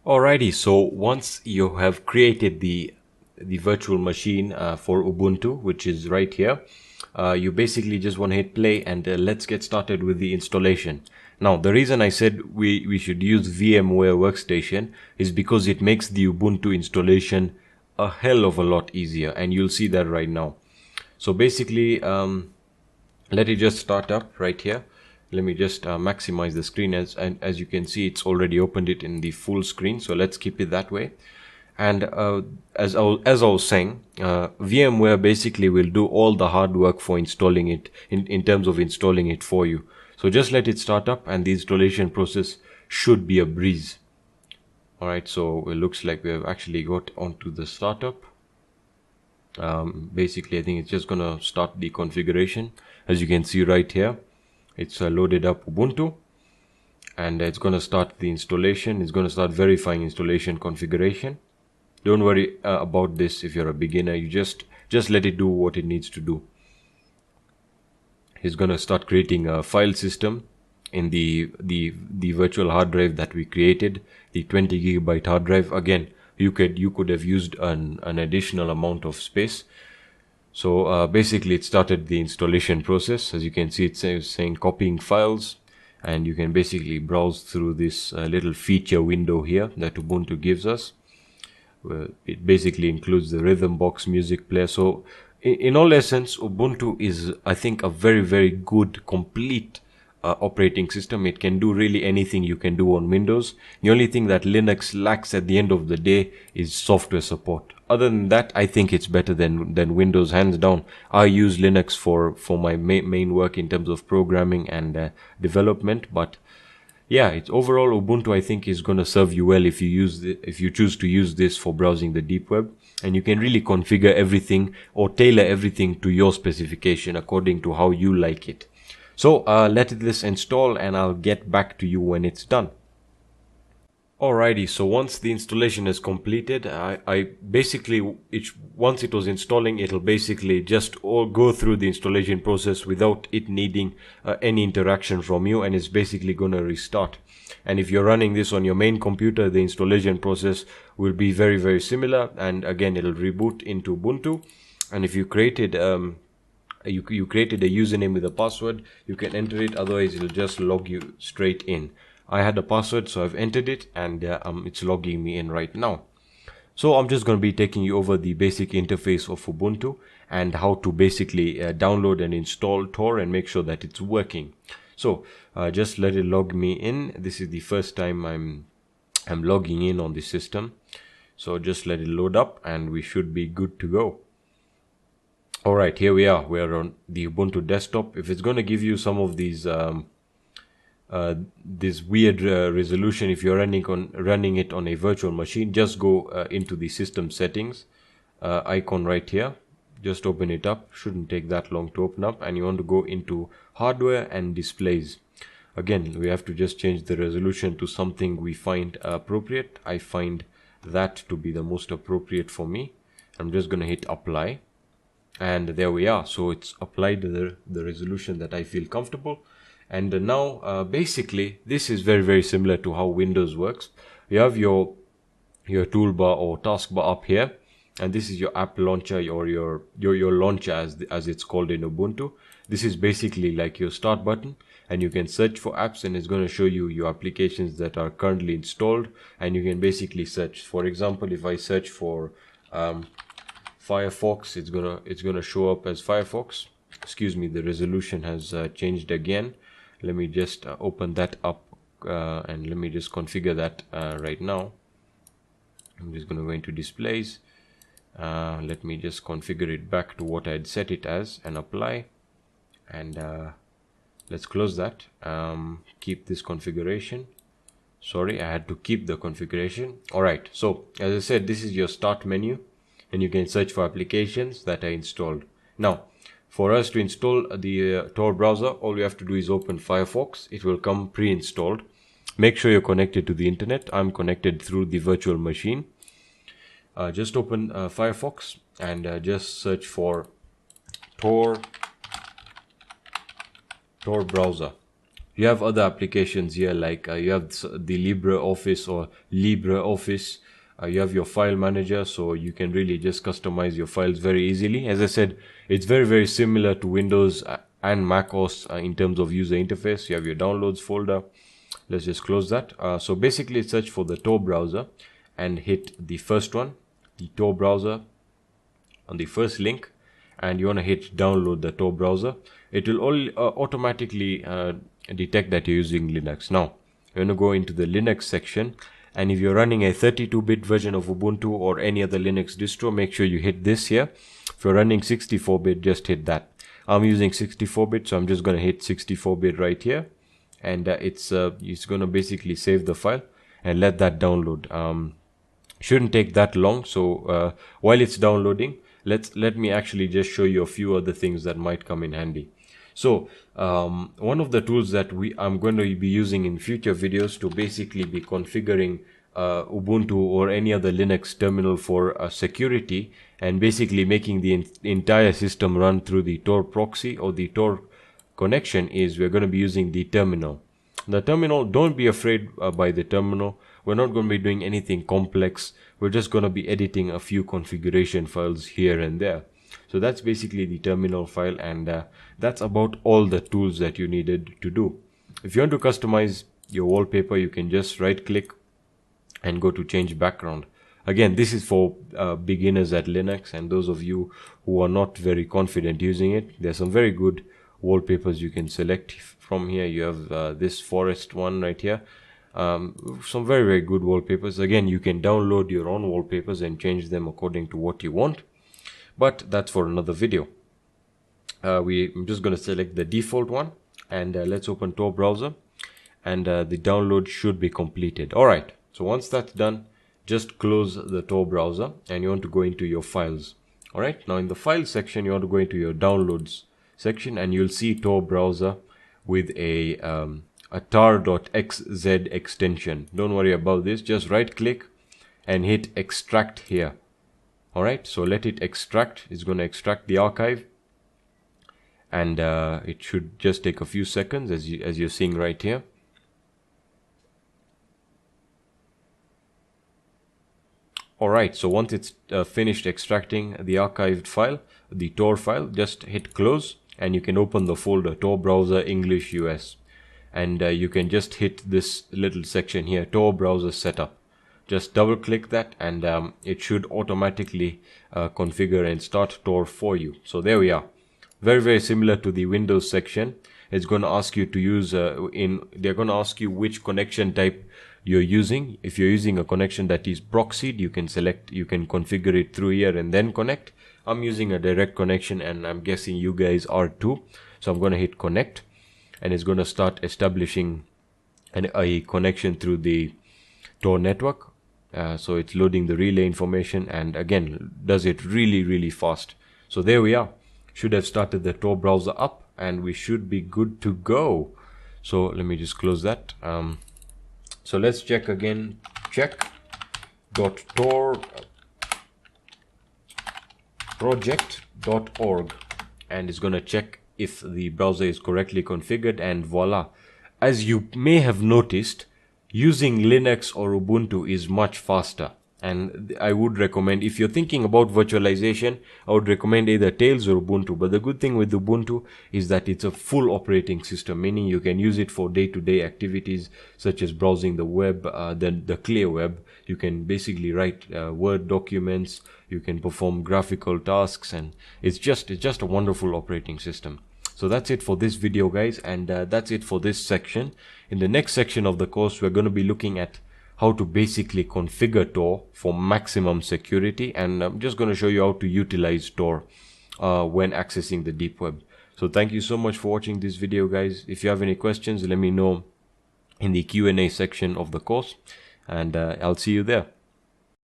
Alrighty, so once you have created the virtual machine for Ubuntu, which is right here, you basically just want to hit play and let's get started with the installation. Now, the reason I said we should use VMware Workstation is because it makes the Ubuntu installation a hell of a lot easier, and you'll see that right now. So basically, let it just start up right here. Let me just maximize the screen, as you can see, it's already opened it in the full screen, so let's keep it that way. And as I was saying, VMware basically will do all the hard work for installing it in terms of installing it for you. So just let it start up and the installation process should be a breeze. Alright, so it looks like we have actually got onto the startup. Basically, I think it's just gonna start the configuration. As you can see right here, it's loaded up Ubuntu, and it's gonna start the installation. It's gonna start verifying installation configuration. Don't worry about this if you're a beginner. You just let it do what it needs to do. He's gonna start creating a file system in the virtual hard drive that we created, the 20 gigabyte hard drive. Again, you could have used an additional amount of space. So basically it started the installation process. As you can see, it's saying copying files, and you can basically browse through this little feature window here that Ubuntu gives us. It basically includes the Rhythmbox music player. So in all essence, Ubuntu is, I think, a very, very good, complete operating system. It can do really anything you can do on Windows. The only thing that Linux lacks at the end of the day is software support. Other than that, I think it's better than Windows, hands down. I use Linux for my main work in terms of programming and development, but yeah, it's overall Ubuntu, I think, is going to serve you well if you choose to use this for browsing the deep web, and you can really configure everything or tailor everything to your specification according to how you like it. So let this install and I'll get back to you when it's done. Alrighty, so once the installation is completed, I basically, once it was installing, it'll basically just all go through the installation process without it needing any interaction from you, and it's basically gonna restart. And if you're running this on your main computer, the installation process will be very, very similar, and again, it'll reboot into Ubuntu. And if you created you created a username with a password, you can enter it, otherwise it'll just log you straight in. I had a password, so I've entered it, and it's logging me in right now. So I'm just going to be taking you over the basic interface of Ubuntu and how to basically download and install Tor and make sure that it's working. So just let it log me in. This is the first time I'm logging in on the system, so just let it load up and we should be good to go. Alright, here we are. We're on the Ubuntu desktop. If it's going to give you some of these this weird resolution if you're running it on a virtual machine, just go into the system settings icon right here. Just open it up. Shouldn't take that long to open up, and you want to go into hardware and displays. Again, we have to just change the resolution to something we find appropriate. I find that to be the most appropriate for me. I'm just going to hit apply, and there we are. So it's applied the resolution that I feel comfortable. And now basically this is very, very similar to how Windows works. You have your toolbar or taskbar up here, and this is your app launcher or your launcher as it's called in Ubuntu. This is basically like your start button, and you can search for apps, and it's going to show you your applications that are currently installed, and you can basically search. For example, if I search for Firefox, it's gonna show up as Firefox. Excuse me, the resolution has changed again. Let me just open that up and let me just configure that right now. I'm just going to go into displays. Let me just configure it back to what I had set it as and apply. And let's close that. Keep this configuration. Sorry, I had to keep the configuration. Alright, so as I said, this is your start menu, and you can search for applications that are installed. Now, for us to install the Tor browser, all we have to do is open Firefox. It will come pre-installed. Make sure you're connected to the internet. I'm connected through the virtual machine. Just open Firefox and just search for Tor browser. You have other applications here, like you have the LibreOffice or LibreOffice. You have your file manager, so you can really just customize your files very easily. As I said, it's very similar to Windows and Mac OS in terms of user interface. You have your downloads folder. Let's just close that. So basically search for the Tor browser and hit the first one, the Tor browser, on the first link, and you want to hit download the Tor browser. It will all automatically detect that you're using Linux. Now you're going to go into the Linux section, and if you're running a 32-bit version of Ubuntu or any other Linux distro, make sure you hit this here. If you're running 64-bit, just hit that. I'm using 64-bit, so I'm just going to hit 64-bit right here, and it's going to basically save the file and let that download. Shouldn't take that long. So while it's downloading, let me actually just show you a few other things that might come in handy. So one of the tools that I'm going to be using in future videos to basically be configuring Ubuntu or any other Linux terminal for security, and basically making the entire system run through the Tor proxy or the Tor connection, is we're going to be using the terminal. The terminal, don't be afraid by the terminal. We're not going to be doing anything complex. We're just going to be editing a few configuration files here and there. So that's basically the terminal file, and that's about all the tools that you needed to do. If you want to customize your wallpaper, you can just right click and go to change background. Again, this is for beginners at Linux, and those of you who are not very confident using it. There's some very good wallpapers you can select from here. You have this forest one right here. Some very good wallpapers. Again, you can download your own wallpapers and change them according to what you want, but that's for another video. I'm just going to select the default one, and let's open Tor browser, and the download should be completed. Alright, so once that's done, just close the Tor browser, and you want to go into your files. Alright, now in the file section, you want to go into your downloads section, and you'll see Tor browser with a tar.xz extension. Don't worry about this, just right click and hit extract here. Alright, so let it extract. It's going to extract the archive, and it should just take a few seconds, as you're seeing right here. Alright, so once it's finished extracting the archived file, the Tor file, just hit close, and you can open the folder Tor browser English US, and you can just hit this little section here, Tor browser setup. Just double click that, and it should automatically configure and start Tor for you. So there we are. Very similar to the Windows section. It's going to ask you to use they're going to ask you which connection type you're using. If you're using a connection that is proxied, you can configure it through here and then connect. I'm using a direct connection, and I'm guessing you guys are too. So I'm going to hit connect, and it's going to start establishing a connection through the Tor network. So it's loading the relay information, and again does it really fast. So there we are. Should have started the Tor browser up, and we should be good to go. So let me just close that. So let's check again. Check.tor project.org, and it's going to check if the browser is correctly configured, and voila. As you may have noticed, using Linux or Ubuntu is much faster, and I would recommend, if you're thinking about virtualization, I would recommend either Tails or Ubuntu. But the good thing with Ubuntu is that it's a full operating system, meaning you can use it for day-to-day activities such as browsing the web, the clear web. You can basically write Word documents, you can perform graphical tasks, and it's just a wonderful operating system. So that's it for this video, guys, and that's it for this section. In the next section of the course, we're going to be looking at how to basically configure Tor for maximum security, and I'm just going to show you how to utilize Tor when accessing the deep web. So thank you so much for watching this video, guys. If you have any questions, let me know in the Q&A section of the course, and I'll see you there.